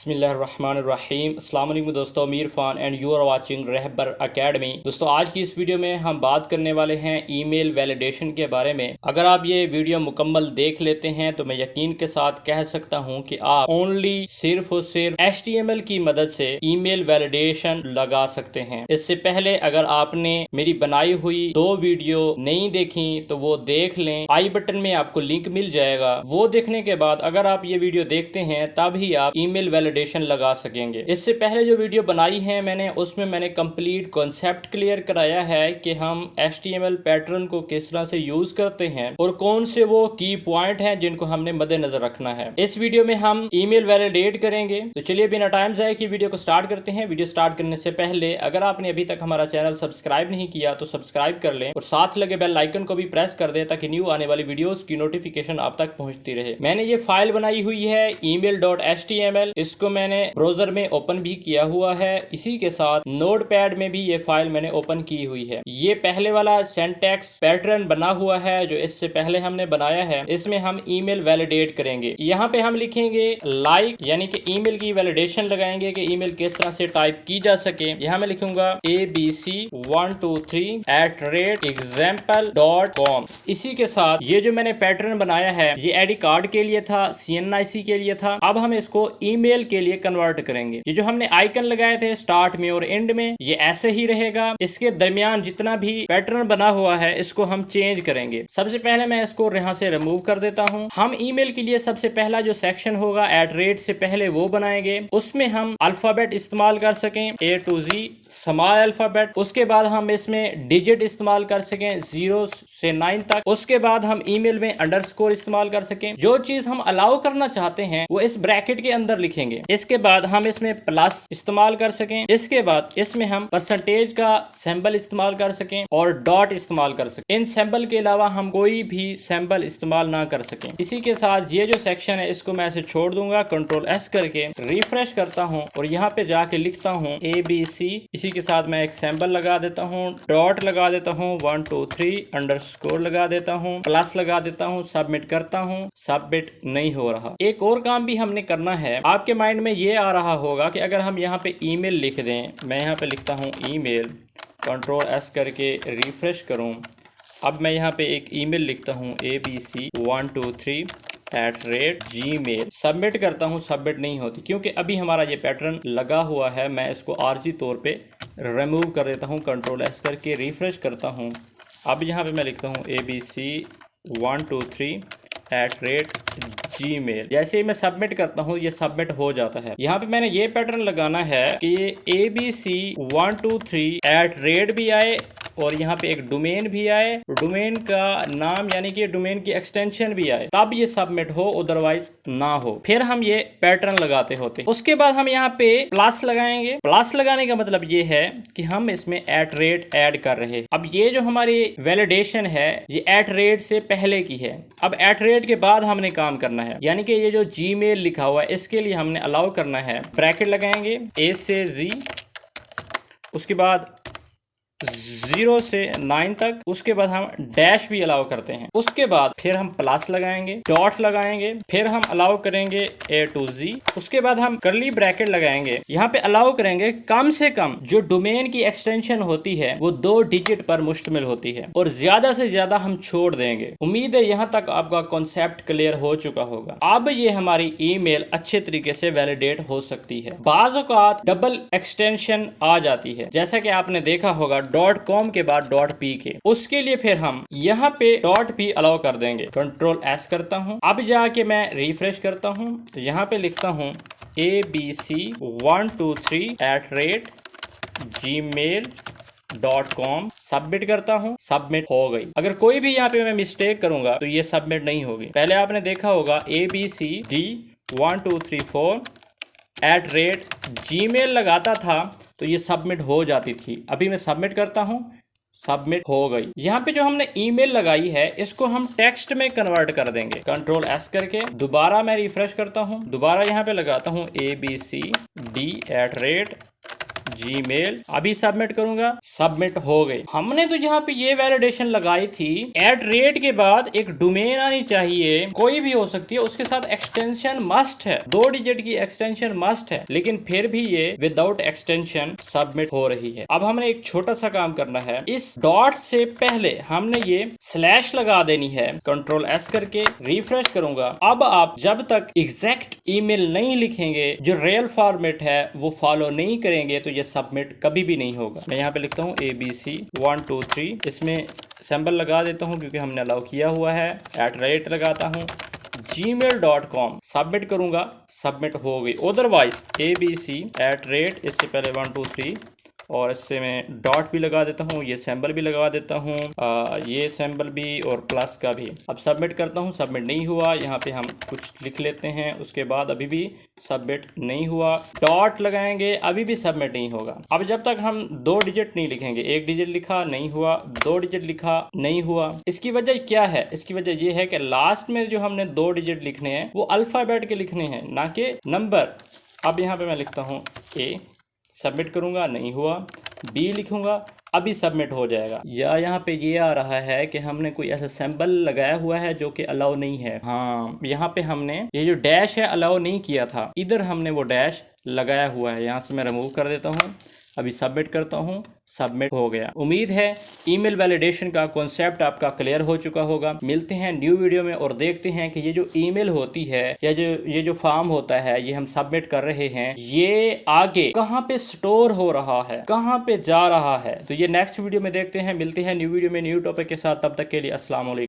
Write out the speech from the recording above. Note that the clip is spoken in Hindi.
बिस्मिल्लाहिर्रहमानिर्रहीम। अस्सलाम वालेकुम दोस्तों, अमीर फ़ान and you are watching Rahbar academy. दोस्तों आज की इस वीडियो में हम बात करने वाले हैं ईमेल वैलिडेशन के बारे में। अगर आप ये वीडियो मुकम्मल देख लेते हैं तो मैं यकीन के साथ कह सकता हूं कि आप ओनली सिर्फ और सिर्फ HTML की मदद से ईमेल वैलिडेशन लगा सकते हैं। इससे पहले अगर आपने मेरी बनाई हुई 2 वीडियो नहीं देखी तो वो देख लें, आई बटन में आपको लिंक मिल जाएगा। वो देखने के बाद अगर आप ये वीडियो देखते हैं तब ही आप ईमेल वैलिडेशन लगा सकेंगे। इससे पहले जो वीडियो बनाई है उसमें मैंने कंप्लीट कॉन्सेप्ट क्लियर कराया है कि हम HTML पैटर्न को किस तरह से यूज करते हैं और कौन से वो की पॉइंट हैं जिनको हमने मद्देनजर रखना है। इस वीडियो में हम ईमेल वैलिडेट करेंगे। तो चलिए बिना टाइम जाए की वीडियो को स्टार्ट करते हैं। वीडियो स्टार्ट करने से पहले अगर आपने अभी तक हमारा चैनल सब्सक्राइब नहीं किया तो सब्सक्राइब कर लें और साथ लगे बेल आइकन को भी प्रेस कर दें ताकि न्यू आने वाली वीडियोस की नोटिफिकेशन आप तक पहुंचती रहे। मैंने ये फाइल बनाई हुई है email.html। इसको मैंने ब्राउजर में ओपन भी किया हुआ है। इसी के साथ नोटपैड में भी ये फाइल मैंने ओपन की हुई है। ये पहले वाला सिंटैक्स पैटर्न बना हुआ है जो इससे पहले हमने बनाया है। इसमें हम ईमेल वैलिडेट करेंगे। यहाँ पे हम लिखेंगे लाइक यानी कि ईमेल की वैलिडेशन लगाएंगे कि ईमेल किस तरह से टाइप की जा सके। यहाँ मैं लिखूंगा abc123@example.com। इसी के साथ ये जो मैंने पैटर्न बनाया है ये आईडी कार्ड के लिए था, CNIC के लिए था। अब हम इसको ईमेल के लिए कन्वर्ट करेंगे। ये जो हमने आइकन लगाए थे स्टार्ट में और एंड में ये ऐसे ही रहेगा। इसके दरमियान जितना भी पैटर्न बना हुआ है इसको हम चेंज करेंगे। सबसे पहले मैं इसको यहाँ से रिमूव कर देता हूँ। हम ईमेल के लिए सबसे पहला जो सेक्शन होगा @ से पहले वो बनाएंगे। उसमें हम अल्फाबेट इस्तेमाल कर सकें A to Z small alphabet. उसके बाद हम इसमें डिजिट इस्तेमाल कर सकें 0 से 9 तक। उसके बाद हम ईमेल में अंडरस्कोर इस्तेमाल कर सकें। जो चीज हम अलाउ करना चाहते हैं वो इस ब्रैकेट के अंदर लिखेंगे। इसके बाद हम इसमें प्लस इस्तेमाल कर सकें। इसके बाद इसमें हम परसेंटेज का सिंबल इस्तेमाल कर सकें और डॉट इस्तेमाल कर सकें। इन सिंबल के अलावा हम कोई भी सिंबल इस्तेमाल ना कर सकें। इसी के साथ ये जो सेक्शन है इसको मैं ऐसे छोड़ दूंगा। Ctrl+S करके रिफ्रेश करता हूं और यहाँ पे जाके लिखता हूं ABC। इसी के साथ मैं एक सिंबल लगा देता हूं, डॉट लगा देता हूं, 1 2 3 अंडरस्कोर लगा देता हूं, प्लस लगा देता हूं, सबमिट करता हूं। सबमिट नहीं हो रहा। एक और काम भी हमने करना है। आपके माइंड में ये आ रहा होगा कि अगर हम यहाँ पे ईमेल लिख दें, मैं यहाँ पे लिखता हूँ ईमेल, Ctrl+S करके रिफ्रेश करूँ। अब मैं यहाँ पे एक ईमेल लिखता हूँ abc123@gmail। सबमिट करता हूँ, सबमिट नहीं होती क्योंकि अभी हमारा ये पैटर्न लगा हुआ है। मैं इसको आर्जी तौर पे रिमूव कर देता हूँ। Ctrl+S करके रिफ्रेश करता हूँ। अब यहाँ पे मैं लिखता हूँ abc123@gmail। जैसे ही मैं सबमिट करता हूँ ये सबमिट हो जाता है। यहाँ पे मैंने ये पैटर्न लगाना है कि ये abc123@ भी आए और यहाँ पे एक डोमेन भी आए, डोमेन का नाम यानी कि डोमेन की एक्सटेंशन भी आए, तब ये सबमिट हो, अदरवाइज ना हो। फिर हम ये पैटर्न लगाते होते। उसके बाद हम यहाँ पे प्लस लगाएंगे। प्लस लगाने का मतलब ये है कि हम इसमें @ ऐड कर रहे हैं। अब ये जो हमारी वैलिडेशन है ये @ से पहले की है। अब @ के बाद हमने काम करना है, यानी कि ये जो Gmail लिखा हुआ है इसके लिए हमने अलाउ करना है। ब्रैकेट लगाएंगे A से Z, उसके बाद 0 से 9 तक। उसके बाद हम डैश भी अलाउ करते हैं। उसके बाद फिर हम प्लस लगाएंगे, डॉट लगाएंगे, फिर हम अलाउ करेंगे A to Z। उसके बाद हम कर्ली ब्रैकेट लगाएंगे। यहाँ पे अलाउ करेंगे कम से कम जो डोमेन की एक्सटेंशन होती है वो 2 डिजिट पर मुश्तमिल होती है और ज्यादा से ज्यादा हम छोड़ देंगे। उम्मीद है यहाँ तक आपका कॉन्सेप्ट क्लियर हो चुका होगा। अब ये हमारी ईमेल अच्छे तरीके से वैलिडेट हो सकती है। बाज़ औक़ात डबल एक्सटेंशन आ जाती है, जैसा कि आपने देखा होगा .com के बाद .p के। उसके लिए फिर हम यहाँ पे .p अलाउ कर देंगे। Ctrl+S करता हूँ। अब जाके मैं रिफ्रेश करता हूँ तो यहाँ पे लिखता हूँ abc123@gmail.com। सबमिट करता हूँ, सबमिट हो गई। अगर कोई भी यहाँ पे मैं मिस्टेक करूंगा तो ये सबमिट नहीं होगी। पहले आपने देखा होगा abcd1234@gmail लगाता था तो ये सबमिट हो जाती थी। अभी मैं सबमिट करता हूँ, सबमिट हो गई। यहाँ पे जो हमने ईमेल लगाई है इसको हम टेक्स्ट में कन्वर्ट कर देंगे। Ctrl+S करके दोबारा मैं रिफ्रेश करता हूँ। दोबारा यहाँ पे लगाता हूँ abcd@ जीमेल। अभी सबमिट करूंगा, सबमिट हो गई। हमने तो यहाँ पे ये वैलिडेशन लगाई थी, @ के बाद एक डोमेन आनी चाहिए, कोई भी हो सकती है, उसके साथ एक्सटेंशन मस्ट है, 2 डिजिट की एक्सटेंशन मस्ट है, लेकिन फिर भी ये विदाउट एक्सटेंशन सबमिट हो रही है। अब हमने एक छोटा सा काम करना है, इस डॉट से पहले हमने ये स्लैश लगा देनी है। Ctrl+S करके रिफ्रेश करूंगा। अब आप जब तक एग्जैक्ट ईमेल नहीं लिखेंगे, जो रियल फॉर्मेट है वो फॉलो नहीं करेंगे, तो ये सबमिट कभी भी नहीं होगा। मैं यहाँ पे लिखता हूँ ABC123, इसमें सिंबल लगा देता हूँ क्योंकि हमने अलाउ किया हुआ है, @ लगाता हूँ, gmail.com, सबमिट करूंगा, सबमिट हो गई। अदरवाइज ABC @ इससे पहले 1 2 3 और इससे मैं डॉट भी लगा देता हूँ, ये सिंबल भी लगा देता हूँ, ये सिंबल भी और प्लस का भी। अब सबमिट करता हूँ, सबमिट नहीं हुआ। यहाँ पे हम कुछ लिख लेते हैं, उसके बाद अभी भी सबमिट नहीं हुआ। डॉट लगाएंगे, अभी भी सबमिट नहीं होगा। अब जब तक हम 2 डिजिट नहीं लिखेंगे, 1 डिजिट लिखा नहीं हुआ, 2 डिजिट लिखा नहीं हुआ। इसकी वजह क्या है? इसकी वजह ये है कि लास्ट में जो हमने 2 डिजिट लिखने हैं वो अल्फाबेट के लिखने हैं, ना कि नंबर। अब यहाँ पे मैं लिखता हूँ A, सबमिट करूंगा, नहीं हुआ। B लिखूंगा, अभी सबमिट हो जाएगा। या यहाँ पे ये आ रहा है कि हमने कोई ऐसा सिंबल लगाया हुआ है जो कि अलाउ नहीं है। हाँ, यहाँ पे हमने ये जो डैश है अलाउ नहीं किया था, इधर हमने वो डैश लगाया हुआ है। यहाँ से मैं रिमूव कर देता हूँ, अभी सबमिट करता हूँ, सबमिट हो गया। उम्मीद है ईमेल वैलिडेशन का कॉन्सेप्ट आपका क्लियर हो चुका होगा। मिलते हैं न्यू वीडियो में और देखते हैं कि ये जो ईमेल होती है या ये जो फॉर्म होता है, ये हम सबमिट कर रहे हैं, ये आगे कहाँ पे स्टोर हो रहा है, कहाँ पे जा रहा है। तो ये नेक्स्ट वीडियो में देखते हैं। मिलते हैं न्यू वीडियो में न्यू टॉपिक के साथ, तब तक के लिए अस्सलाम वालेकुम।